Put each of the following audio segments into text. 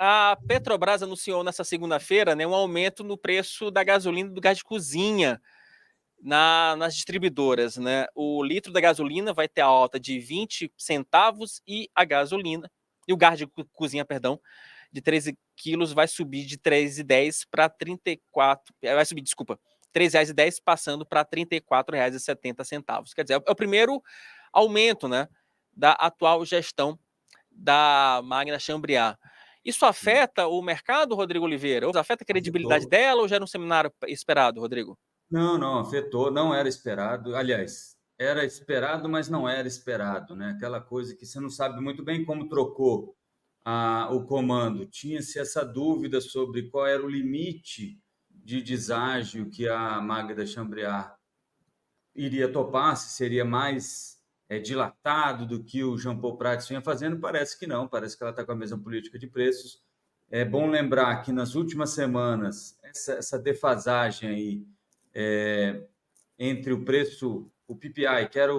A Petrobras anunciou nessa segunda-feira, né, um aumento no preço da gasolina e do gás de cozinha nas distribuidoras, né? O litro da gasolina vai ter a alta de 20 centavos e o gás de cozinha, perdão, de 13 quilos vai subir de 3,10 para 34, vai subir, desculpa, R$ 3,10 passando para R$ 34,70. Quer dizer, é o primeiro aumento, né, da atual gestão da Magna Chambriard. Isso afeta o mercado, Rodrigo Oliveira? Afeta a credibilidade Afetou. dela ou já era um seminário esperado, Rodrigo? Não, não, afetou, não era esperado. Aliás, era esperado, mas não era esperado, né? Aquela coisa que você não sabe muito bem como trocou o comando. Tinha-se essa dúvida sobre qual era o limite de deságio que a Magda Chambriard iria topar, se seria mais dilatado do que o Jean Paul Prats vinha fazendo. Parece que não, parece que ela está com a mesma política de preços. É bom lembrar que nas últimas semanas, essa defasagem aí entre o preço, o PPI, que era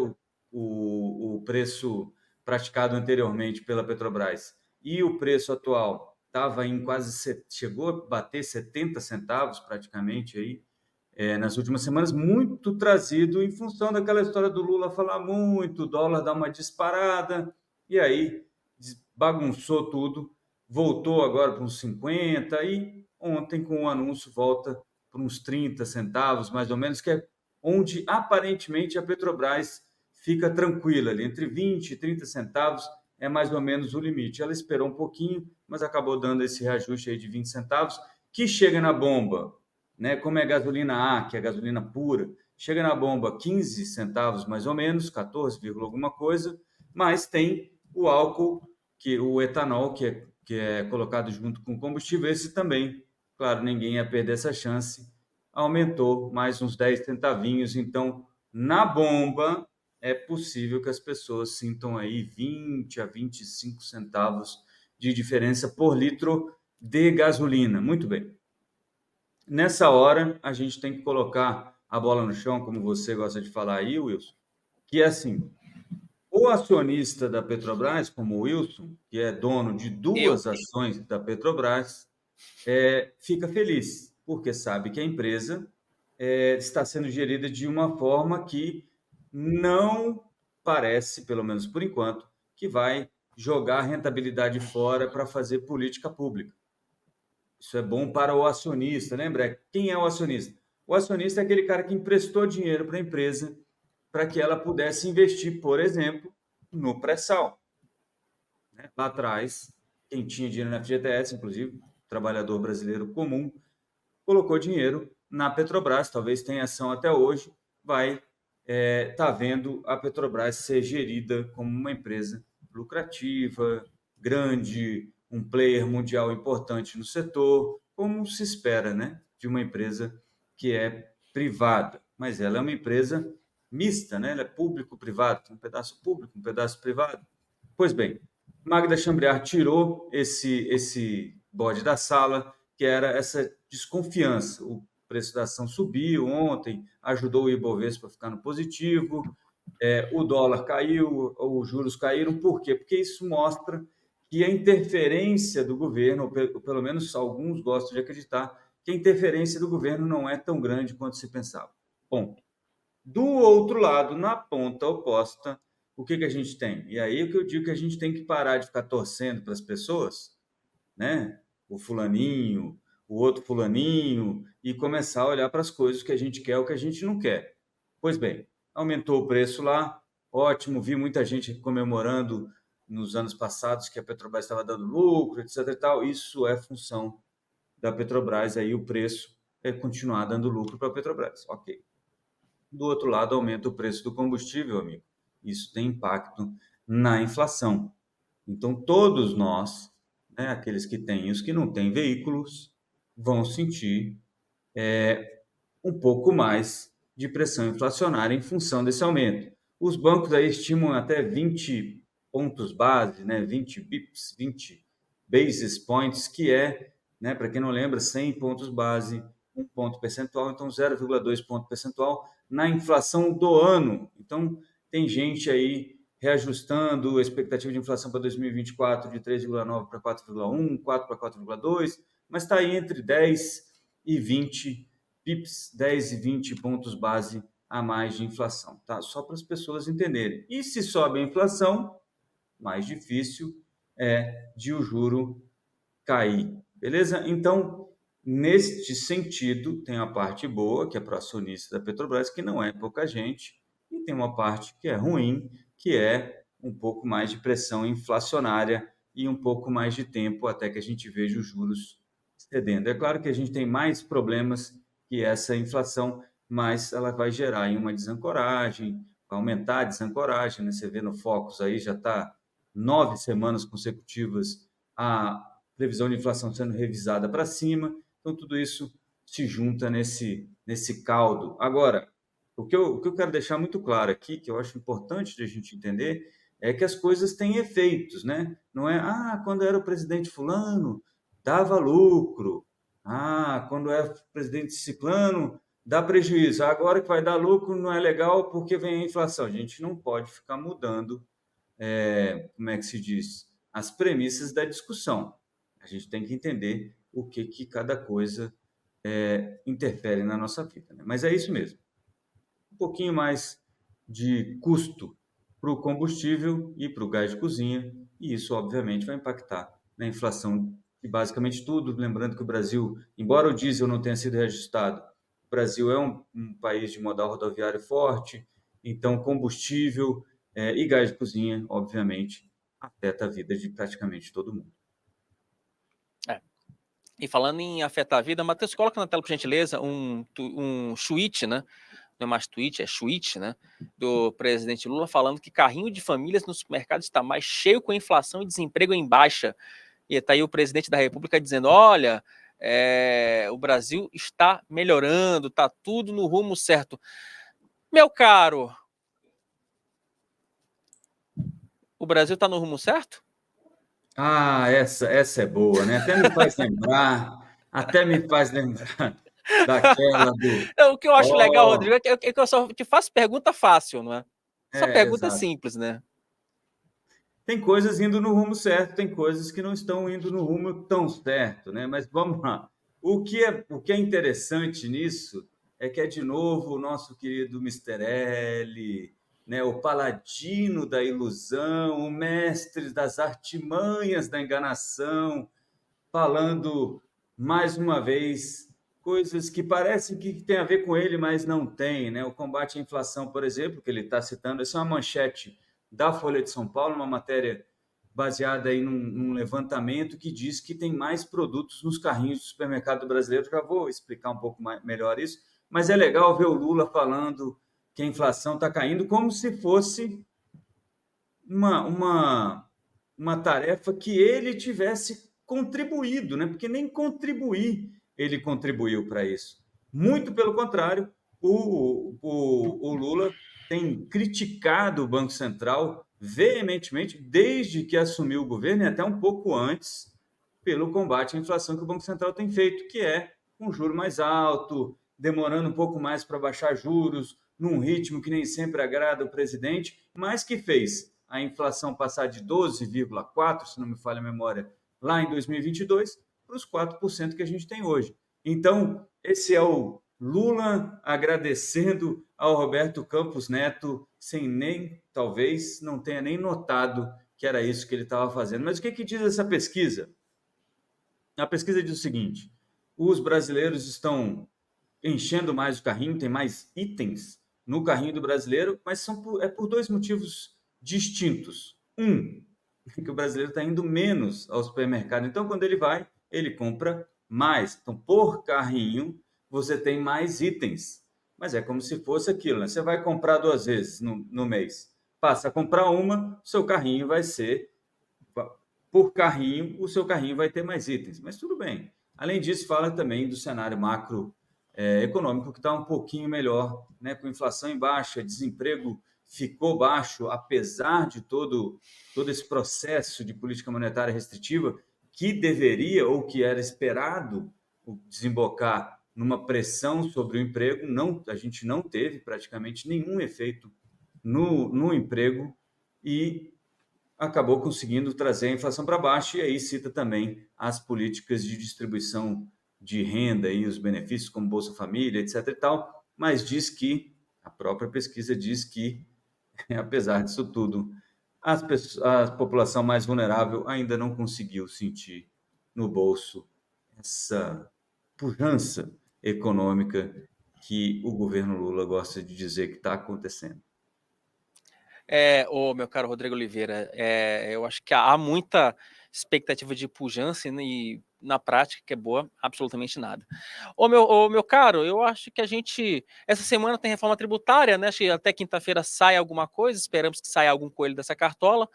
o preço praticado anteriormente pela Petrobras, e o preço atual, estava em quase, chegou a bater 70 centavos praticamente aí, nas últimas semanas, muito trazido em função daquela história do Lula falar muito, o dólar dar uma disparada, e aí bagunçou tudo, voltou agora para uns 50, e ontem, com o anúncio, volta para uns 30 centavos, mais ou menos, que é onde aparentemente a Petrobras fica tranquila, ali, entre 20 e 30 centavos é mais ou menos o limite. Ela esperou um pouquinho, mas acabou dando esse reajuste aí de 20 centavos, que chega na bomba, né? Como é gasolina A, que é gasolina pura, chega na bomba 15 centavos mais ou menos, 14, alguma coisa, mas tem o álcool, o etanol, que é colocado junto com o combustível, esse também, claro, ninguém ia perder essa chance, aumentou mais uns 10 centavinhos, então na bomba é possível que as pessoas sintam aí 20 a 25 centavos de diferença por litro de gasolina. Muito bem. Nessa hora, a gente tem que colocar a bola no chão, como você gosta de falar aí, Wilson, que é assim, o acionista da Petrobras, como o Wilson, que é dono de Eu. duas ações da Petrobras, fica feliz, porque sabe que a empresa está sendo gerida de uma forma que não parece, pelo menos por enquanto, que vai jogar a rentabilidade fora para fazer política pública. Isso é bom para o acionista, lembra? Quem é o acionista? O acionista é aquele cara que emprestou dinheiro para a empresa para que ela pudesse investir, por exemplo, no pré-sal, né? Lá atrás, quem tinha dinheiro na FGTS, inclusive, trabalhador brasileiro comum, colocou dinheiro na Petrobras, talvez tenha ação até hoje, vai tá vendo a Petrobras ser gerida como uma empresa lucrativa, grande, um player mundial importante no setor, como se espera, né, de uma empresa que é privada, mas ela é uma empresa mista, né? Ela é público-privado, um pedaço público, um pedaço privado. Pois bem, Magda Chambriard tirou esse bode da sala, que era essa desconfiança. O preço da ação subiu ontem, ajudou o Ibovespa a ficar no positivo, o dólar caiu, os juros caíram. Por quê? Porque isso mostra que a interferência do governo, ou pelo menos alguns gostam de acreditar, que a interferência do governo não é tão grande quanto se pensava. Ponto. Do outro lado, na ponta oposta, o que a gente tem? E aí é que eu digo que a gente tem que parar de ficar torcendo para as pessoas, né? O fulaninho, o outro fulaninho, e começar a olhar para as coisas que a gente quer ou que a gente não quer. Pois bem, aumentou o preço lá, ótimo, vi muita gente comemorando nos anos passados que a Petrobras estava dando lucro, etc e tal. Isso é função da Petrobras, aí o preço é continuar dando lucro para a Petrobras. Ok. Do outro lado, aumenta o preço do combustível, amigo. Isso tem impacto na inflação. Então, todos nós, né, aqueles que têm e os que não têm veículos, vão sentir um pouco mais de pressão inflacionária em função desse aumento. Os bancos aí estimam até 20 pontos base, né, 20 bips, 20 basis points, que é, né, para quem não lembra, 100 pontos base, 1 ponto percentual, então 0,2 ponto percentual na inflação do ano. Então, tem gente aí reajustando a expectativa de inflação para 2024 de 3,9 para 4,1, 4 para 4,2, mas está aí entre 10 e 20 pips, 10 e 20 pontos base a mais de inflação, tá? Só para as pessoas entenderem. E se sobe a inflação, mais difícil é de o juro cair, beleza? Então, neste sentido, tem a parte boa, que é para o acionista da Petrobras, que não é pouca gente, e tem uma parte que é ruim, que é um pouco mais de pressão inflacionária e um pouco mais de tempo até que a gente veja os juros cedendo. É claro que a gente tem mais problemas que essa inflação, mas ela vai gerar aí uma desancoragem, vai aumentar a desancoragem, né? Você vê no Focus aí, já está 9 semanas consecutivas a previsão de inflação sendo revisada para cima, então tudo isso se junta nesse caldo. Agora, o que eu quero deixar muito claro aqui, que eu acho importante de a gente entender, é que as coisas têm efeitos, né? Não é, quando era o presidente fulano, dava lucro. Quando é presidente ciclano, dá prejuízo. Agora que vai dar lucro não é legal porque vem a inflação. A gente não pode ficar mudando, como é que se diz, as premissas da discussão. A gente tem que entender o que cada coisa interfere na nossa vida, né? Mas é isso mesmo. Um pouquinho mais de custo para o combustível e para o gás de cozinha, e isso, obviamente, vai impactar na inflação de basicamente tudo. Lembrando que o Brasil, embora o diesel não tenha sido reajustado, o Brasil é um país de modal rodoviário forte, então combustível e gás de cozinha, obviamente, afeta a vida de praticamente todo mundo. E falando em afetar a vida, Matheus, coloca na tela, por gentileza, um tweet, né? Não é mais tweet, é tweet, né? Do presidente Lula falando que carrinho de famílias no supermercado está mais cheio com inflação e desemprego em baixa. E está aí o presidente da República dizendo, olha, o Brasil está melhorando, está tudo no rumo certo. Meu caro, o Brasil está no rumo certo? Essa é boa, né? Até me faz lembrar daquela do... O que eu acho legal, Oh, Rodrigo, é que eu só te faço pergunta fácil, não é? Essa pergunta é exato. simples, né? Tem coisas indo no rumo certo, tem coisas que não estão indo no rumo tão certo, né? Mas vamos lá. O que é interessante nisso é que é de novo o nosso querido Mister L, né? O paladino da ilusão, o mestre das artimanhas da enganação, falando mais uma vez coisas que parecem que tem a ver com ele, mas não tem, né? O combate à inflação, por exemplo, que ele está citando, essa é uma manchete da Folha de São Paulo, uma matéria baseada aí num levantamento que diz que tem mais produtos nos carrinhos do supermercado brasileiro. Já vou explicar um pouco melhor isso, mas é legal ver o Lula falando que a inflação está caindo como se fosse uma tarefa que ele tivesse contribuído, né? Porque nem contribuir ele contribuiu para isso. Muito pelo contrário, o Lula tem criticado o Banco Central veementemente desde que assumiu o governo e até um pouco antes, pelo combate à inflação que o Banco Central tem feito, que é um juro mais alto, demorando um pouco mais para baixar juros, num ritmo que nem sempre agrada o presidente, mas que fez a inflação passar de 12,4%, se não me falha a memória, lá em 2022, para os 4% que a gente tem hoje. Então, esse é o Lula agradecendo ao Roberto Campos Neto, sem nem, talvez, não tenha nem notado que era isso que ele estava fazendo. Mas o que diz essa pesquisa? A pesquisa diz o seguinte: os brasileiros estão enchendo mais o carrinho, tem mais itens no carrinho do brasileiro, mas por dois motivos distintos. Que o brasileiro está indo menos ao supermercado. Então, quando ele vai, ele compra mais. Então, por carrinho, você tem mais itens. Mas é como se fosse aquilo, né? Você vai comprar 2 vezes no mês. Passa a comprar uma, seu carrinho vai ser... Por carrinho, o seu carrinho vai ter mais itens. Mas tudo bem. Além disso, fala também do cenário macro econômico, que está um pouquinho melhor, né? Com inflação em baixa, desemprego ficou baixo, apesar de todo esse processo de política monetária restritiva, que deveria ou que era esperado desembocar numa pressão sobre o emprego. Não, a gente não teve praticamente nenhum efeito no emprego, e acabou conseguindo trazer a inflação para baixo, e aí cita também as políticas de distribuição de renda e os benefícios como Bolsa Família, etc. e tal, mas diz que, a própria pesquisa diz que, apesar disso tudo, a população mais vulnerável ainda não conseguiu sentir no bolso essa pujança econômica que o governo Lula gosta de dizer que está acontecendo. Meu caro Rodrigo Oliveira, eu acho que há muita expectativa de pujança e na prática, que é boa, absolutamente nada. Meu caro, eu acho que essa semana tem reforma tributária, né? Acho que até quinta-feira sai alguma coisa, esperamos que saia algum coelho dessa cartola,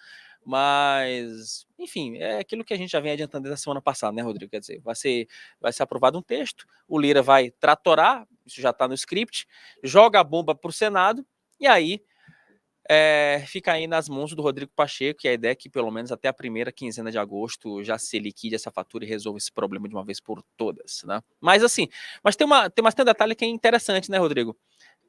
mas, enfim, é aquilo que a gente já vem adiantando desde a semana passada, né, Rodrigo? Quer dizer, vai ser aprovado um texto, o Lira vai tratorar, isso já está no script, joga a bomba para o Senado, e aí fica aí nas mãos do Rodrigo Pacheco, que a ideia é que pelo menos até a primeira quinzena de agosto já se liquide essa fatura e resolva esse problema de uma vez por todas, né? Mas assim, tem um detalhe que é interessante, né, Rodrigo?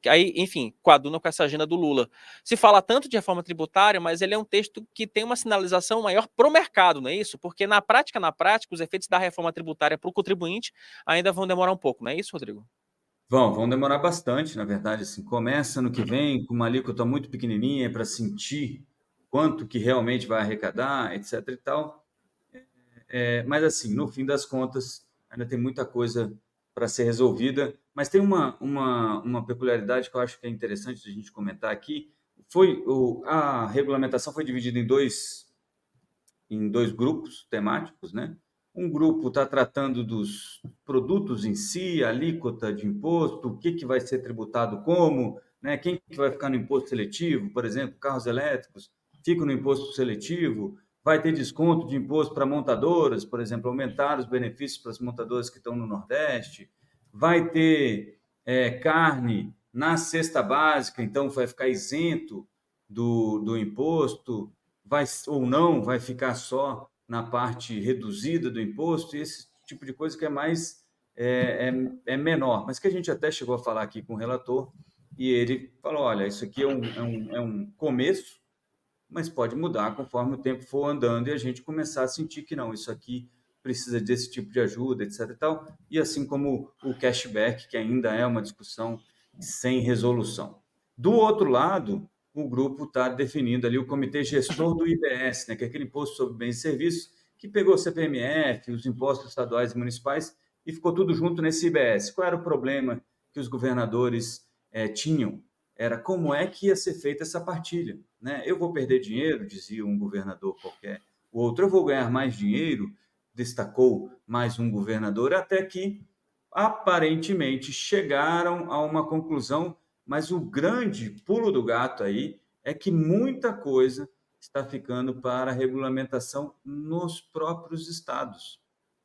Que aí, enfim, coaduna com essa agenda do Lula. Se fala tanto de reforma tributária, mas ele é um texto que tem uma sinalização maior pro mercado, não é isso? Porque na prática, os efeitos da reforma tributária para o contribuinte ainda vão demorar um pouco, não é isso, Rodrigo? Vão demorar bastante, na verdade, assim, começa no que vem com uma alíquota muito pequenininha para sentir quanto que realmente vai arrecadar, etc e tal. Mas assim, no fim das contas, ainda tem muita coisa para ser resolvida, mas tem uma peculiaridade que eu acho que é interessante a gente comentar aqui. A regulamentação foi dividida em dois grupos temáticos, né? Um grupo está tratando dos produtos em si, a alíquota de imposto, o que vai ser tributado como, né? Quem que vai ficar no imposto seletivo, por exemplo, carros elétricos ficam no imposto seletivo, vai ter desconto de imposto para montadoras, por exemplo, aumentar os benefícios para as montadoras que estão no Nordeste, vai ter carne na cesta básica, então vai ficar isento do imposto, vai ou não vai ficar só na parte reduzida do imposto, e esse tipo de coisa que é menor, mas que a gente até chegou a falar aqui com o relator, e ele falou, olha, isso aqui é um começo, mas pode mudar conforme o tempo for andando e a gente começar a sentir que não, isso aqui precisa desse tipo de ajuda, etc. e tal, e assim como o cashback, que ainda é uma discussão sem resolução. Do outro lado, o grupo está definindo ali o comitê gestor do IBS, né, que é aquele imposto sobre bens e serviços, que pegou o CPMF, os impostos estaduais e municipais, e ficou tudo junto nesse IBS. Qual era o problema que os governadores tinham? Era como é que ia ser feita essa partilha, né? Eu vou perder dinheiro, dizia um governador qualquer, o outro eu vou ganhar mais dinheiro, destacou mais um governador, até que aparentemente chegaram a uma conclusão, mas o grande pulo do gato aí é que muita coisa está ficando para regulamentação nos próprios estados.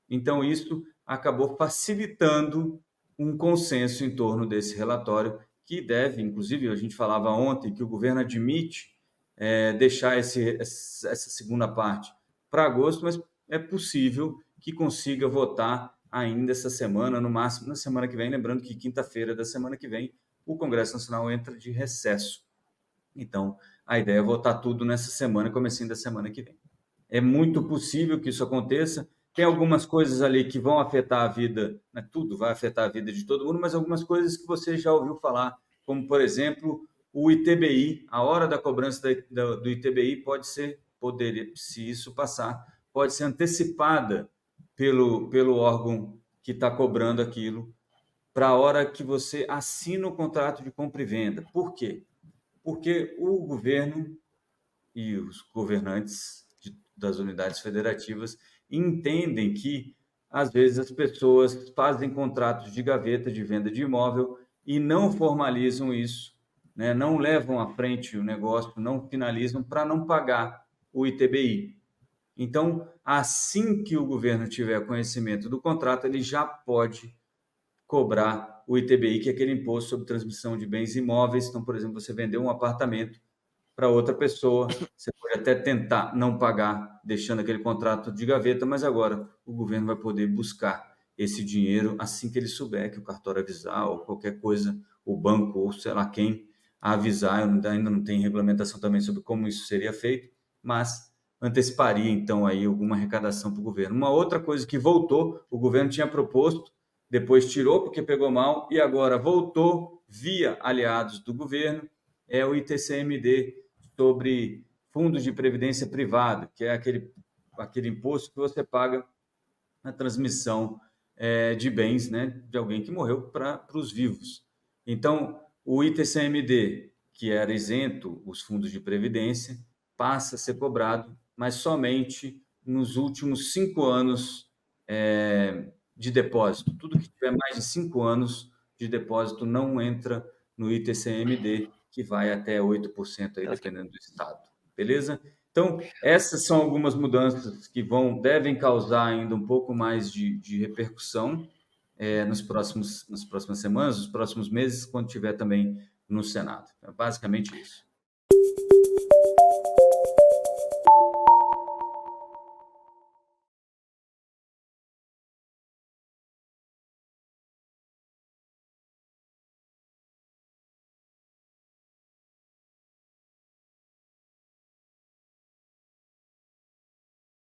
Então, isso acabou facilitando um consenso em torno desse relatório, que deve, inclusive, a gente falava ontem que o governo admite deixar essa segunda parte para agosto, mas é possível que consiga votar ainda essa semana, no máximo na semana que vem, lembrando que quinta-feira da semana que vem o Congresso Nacional entra de recesso. Então, a ideia é votar tudo nessa semana, comecinho da semana que vem. É muito possível que isso aconteça. Tem algumas coisas ali que vão afetar a vida, né? Tudo vai afetar a vida de todo mundo, mas algumas coisas que você já ouviu falar, como, por exemplo, o ITBI, a hora da cobrança do ITBI se isso passar, pode ser antecipada pelo órgão que está cobrando aquilo para a hora que você assina o contrato de compra e venda. Por quê? Porque o governo e os governantes das unidades federativas entendem que, às vezes, as pessoas fazem contratos de gaveta de venda de imóvel e não formalizam isso, né? Não levam à frente o negócio, não finalizam para não pagar o ITBI. Então, assim que o governo tiver conhecimento do contrato, ele já pode cobrar o ITBI, que é aquele imposto sobre transmissão de bens imóveis. Então, por exemplo, você vendeu um apartamento para outra pessoa, você pode até tentar não pagar, deixando aquele contrato de gaveta, mas agora o governo vai poder buscar esse dinheiro assim que ele souber que o cartório avisar ou qualquer coisa, o banco ou sei lá quem a avisar, ainda não tem regulamentação também sobre como isso seria feito, mas anteciparia então aí alguma arrecadação para o governo. Uma outra coisa que voltou, o governo tinha proposto, depois tirou porque pegou mal e agora voltou via aliados do governo, é o ITCMD sobre fundos de previdência privada, que é aquele imposto que você paga na transmissão de bens, né, de alguém que morreu para os vivos. Então, o ITCMD, que era isento os fundos de previdência, passa a ser cobrado, mas somente nos últimos 5 anos de depósito. Tudo que tiver mais de 5 anos de depósito não entra no ITCMD, que vai até 8% aí, dependendo do estado. Beleza? Então, essas são algumas mudanças que devem causar ainda um pouco mais de repercussão nas próximas semanas, nos próximos meses, quando tiver também no Senado. É basicamente isso.